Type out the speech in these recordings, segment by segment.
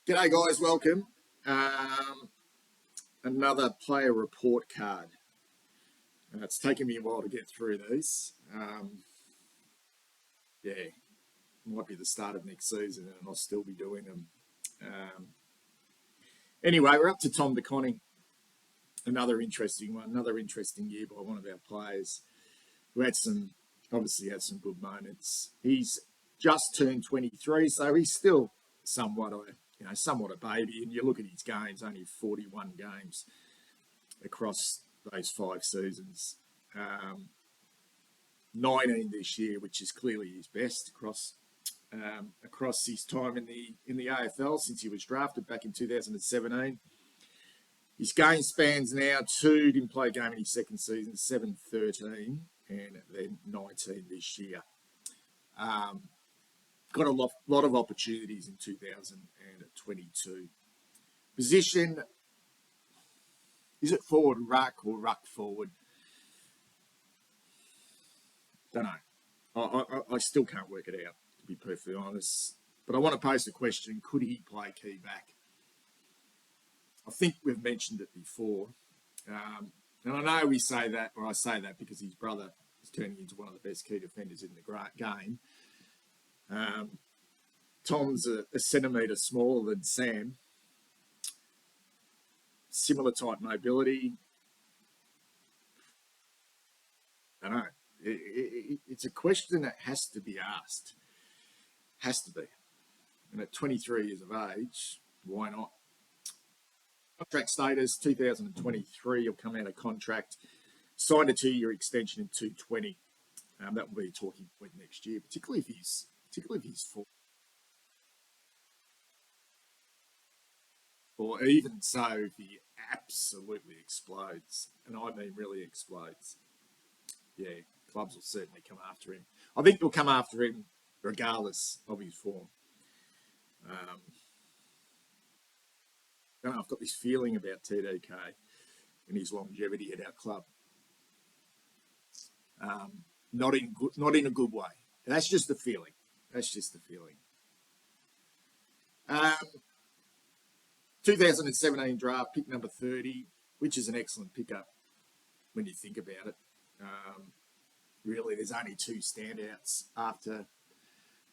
G'day guys, welcome. Another player report card. It's taken me a while to get through these. Yeah, might be the start of next season and I'll still be doing them. Anyway, we're up to Tom DeConning. Another interesting one, another interesting year by one of our players who obviously had some good moments. He's just turned 23, so he's still somewhat a baby. And you look at his games, only 41 games across those 5 seasons. 19 this year, which is clearly his best across his time in the AFL since he was drafted back in 2017. His game spans now 2, didn't play a game in his second season, 7, 13, and then 19 this year. Got a lot of opportunities in 2022. Position, is it forward ruck or ruck forward? Don't know. I still can't work it out, to be perfectly honest. But I want to pose the question, could he play key back? I think we've mentioned it before. And I know I say that because his brother is turning into one of the best key defenders in the game. Tom's a centimetre smaller than Sam. Similar type mobility. I don't know. It's a question that has to be asked. Has to be. And at 23 years of age, why not? Contract status, 2023, he'll come out of contract. Signed a 2-year extension in 2020. That will be a talking point next year, particularly if he's full. Or even so, if he absolutely explodes, and I mean really explodes, yeah, clubs will certainly come after him. I think they'll come after him regardless of his form. I don't know, I've got this feeling about TDK and his longevity at our club. Not in a good way. And that's just the feeling. 2017 draft, pick number 30, which is an excellent pickup when you think about it. Really, there's only 2 standouts after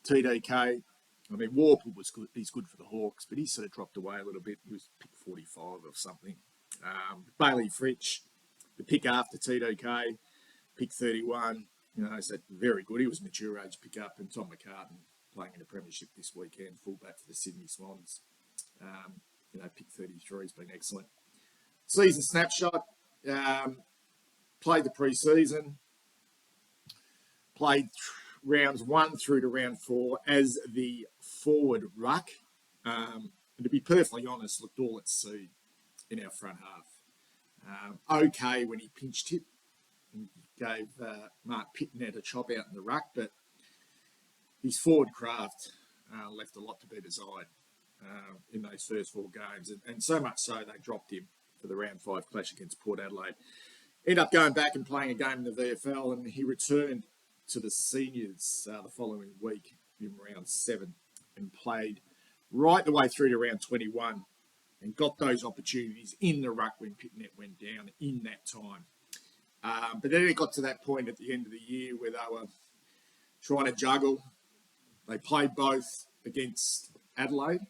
TDK. I mean, Warple was good. He's good for the Hawks, but he sort of dropped away a little bit. He was pick 45 or something. Bailey Fritsch, the pick after TDK, pick 31. So very good. He was mature age pickup, and Tom McCartan playing in a premiership this weekend, fullback for the Sydney Swans. Pick 33 has been excellent. Season snapshot. Played the pre-season. Played rounds 1 through to round 4 as the forward ruck. And to be perfectly honest, looked all at sea in our front half. Okay when he pinched hit and gave Mark Pitnet a chop out in the ruck, but his forward craft left a lot to be desired in those first 4 games. And so much so they dropped him for the round 5 clash against Port Adelaide. Ended up going back and playing a game in the VFL, and he returned to the seniors the following week in round 7 and played right the way through to round 21 and got those opportunities in the ruck when Pitnet went down in that time. But then it got to that point at the end of the year where they were trying to juggle. They played both against Adelaide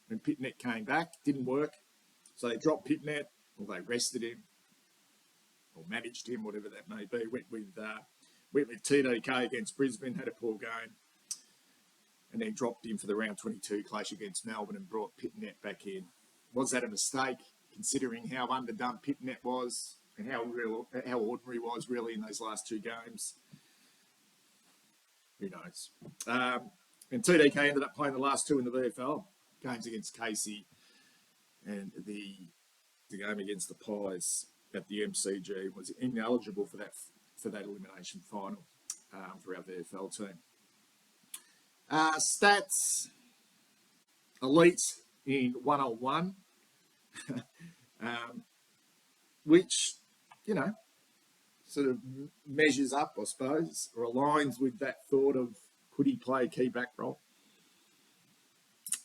when Pitnet came back. Didn't work. So they dropped Pitnet, or they rested him, or managed him, whatever that may be. Went with TDK against Brisbane, had a poor game, and then dropped him for the round 22 clash against Melbourne and brought Pitnet back in. Was that a mistake, considering how underdone Pitnet was and how ordinary he was really in those last 2 games? Who knows? And TDK ended up playing the last 2 in the VFL, games against Casey and the game against the Pies at the MCG, was ineligible for that elimination final for our VFL team. Stats, elite in 101, which, sort of measures up, I suppose, or aligns with that thought of could he play a key back role.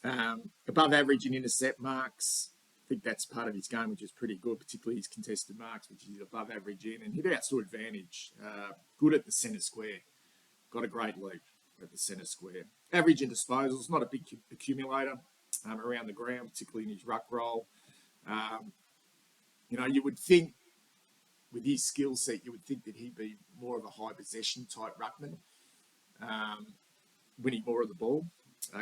Above average in intercept marks. I think that's part of his game, which is pretty good, particularly his contested marks, which is above average in. And hit outs to advantage. Good at the centre square. Got a great leap at the centre square. Average in disposals, not a big accumulator around the ground, particularly in his ruck role. You would think with his skill set, you would think that he'd be more of a high possession type ruckman, winning more of the ball.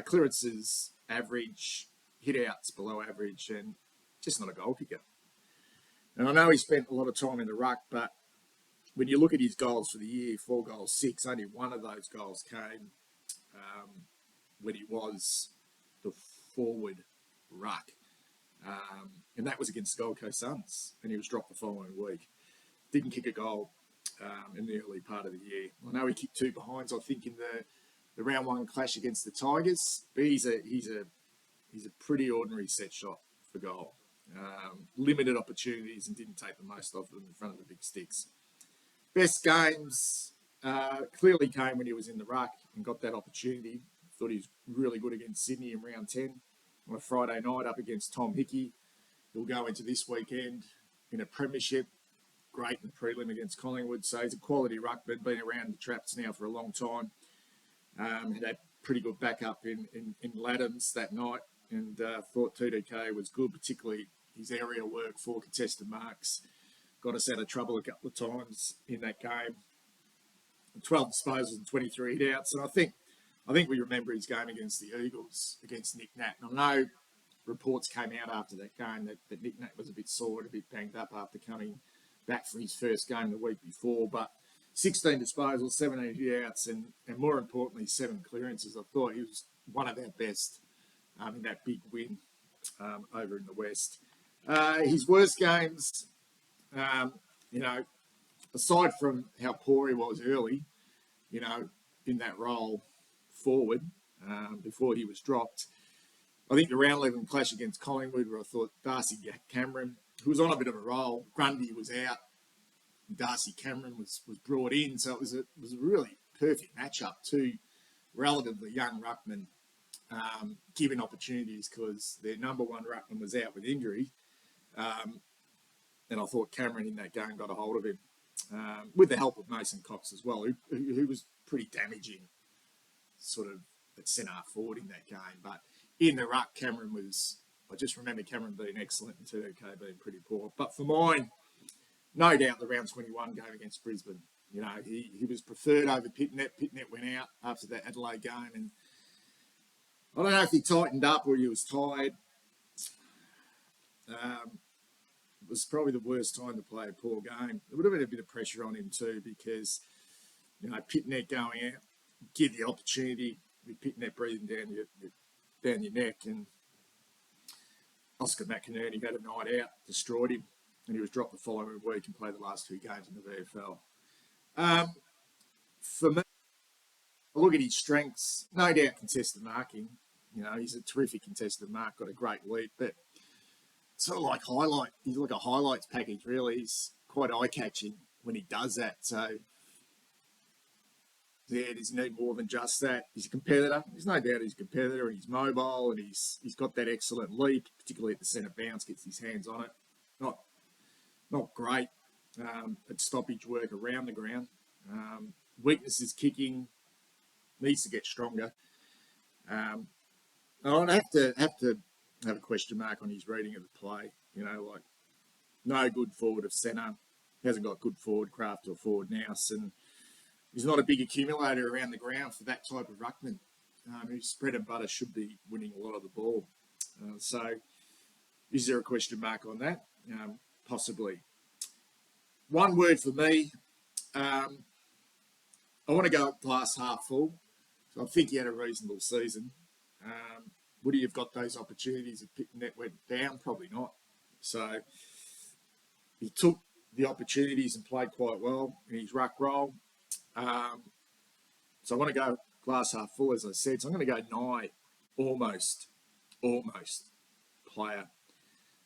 Clearances average, hit outs below average, and just not a goal kicker. And I know he spent a lot of time in the ruck, but when you look at his goals for the year, 4 goals, 6, only one of those goals came when he was the forward ruck. And that was against the Gold Coast Suns, and he was dropped the following week. Didn't kick a goal in the early part of the year. I know he kicked 2 behinds, I think, in the round 1 clash against the Tigers, but he's a pretty ordinary set shot for goal. Limited opportunities and didn't take the most of them in front of the big sticks. Best games clearly came when he was in the ruck and got that opportunity. Thought he was really good against Sydney in round 10 on a Friday night up against Tom Hickey. He'll go into this weekend in a premiership. Great in the prelim against Collingwood. So he's a quality ruckman, been around the traps now for a long time. Had a pretty good backup in Laddams that night, and thought TDK was good, particularly his area work for contested marks. Got us out of trouble a couple of times in that game. 12 disposals and 23 hit outs. And I think we remember his game against the Eagles, against Nick Nat. And I know reports came out after that game that Nick Nat was a bit sore and a bit banged up after coming back for his first game the week before. But 16 disposals, 17 hit outs, and more importantly, 7 clearances. I thought he was one of our best in that big win over in the West. His worst games, aside from how poor he was early, in that role forward before he was dropped, I think the round 11 clash against Collingwood, where I thought Darcy Cameron, who was on a bit of a roll, Grundy was out, Darcy Cameron was brought in, so it was a really perfect matchup. 2 relatively young ruckmen given opportunities because their number 1 ruckman was out with injury, and I thought Cameron in that game got a hold of him with the help of Mason Cox as well, who was pretty damaging, sort of at centre forward in that game. But in the ruck, Cameron was. I just remember Cameron being excellent and TDK being pretty poor. But for mine, no doubt the round 21 game against Brisbane. He was preferred over Pitnet. Pitnet went out after that Adelaide game, and I don't know if he tightened up or he was tired. It was probably the worst time to play a poor game. There would have been a bit of pressure on him too because, Pitnet going out, give the opportunity with Pitnet breathing down your neck, and Oscar McInerney had a night out, destroyed him, and he was dropped the following week and played the last 2 games in the VFL. For me, I look at his strengths, no doubt contested marking. He's a terrific contested mark, got a great lead, but sort of like he's like a highlights package, really. He's quite eye-catching when he does that. So, yeah, does he need more than just that? He's a competitor. There's no doubt he's a competitor, and he's mobile, and he's got that excellent leap, particularly at the centre bounce, gets his hands on it. Not great at stoppage work around the ground. Weakness is kicking, needs to get stronger. I'd have to have a question mark on his reading of the play. No good forward of centre. Hasn't got good forward craft or forward nous, and he's not a big accumulator around the ground for that type of ruckman. His bread and butter should be winning a lot of the ball. So, is there a question mark on that? Possibly. One word for me. I want to go glass half full. So I think he had a reasonable season. Would he have got those opportunities if Pitnet went down? Probably not. So he took the opportunities and played quite well in his ruck role. So I want to go glass half full, as I said. So I'm going to go nigh, almost player.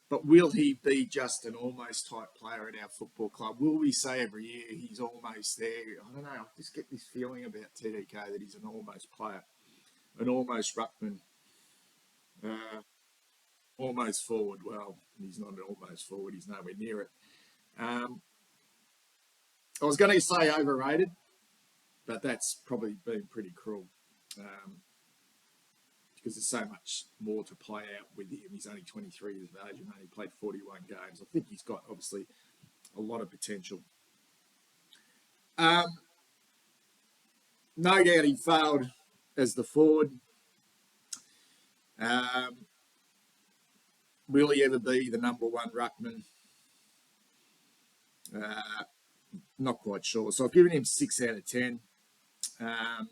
But will he be just an almost type player at our football club? Will we say every year he's almost there? I don't know. I just get this feeling about TDK that he's an almost player, an almost ruckman. Almost forward. Well, he's not an almost forward. He's nowhere near it. Um, I was going to say overrated, but that's probably been pretty cruel um, because there's so much more to play out with him. He's only 23 years of age and only played 41 games. I think he's got obviously a lot of potential. Um, no doubt he failed as the forward. Um, will he ever be the number one ruckman? Uh, not quite sure. So I've given him 6 out of 10. Um,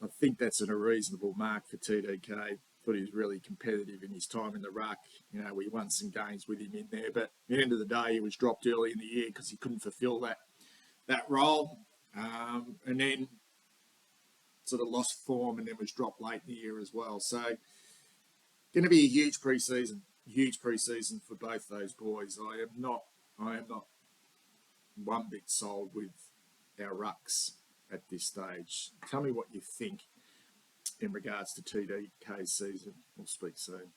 I think that's a reasonable mark for TDK. Thought he was really competitive in his time in the ruck. We won some games with him in there, but at the end of the day, he was dropped early in the year because he couldn't fulfil that role, and then sort of lost form, and then was dropped late in the year as well. So, going to be a huge preseason for both those boys. I am not one bit sold with our rucks at this stage. Tell me what you think in regards to TDK's season. We'll speak soon.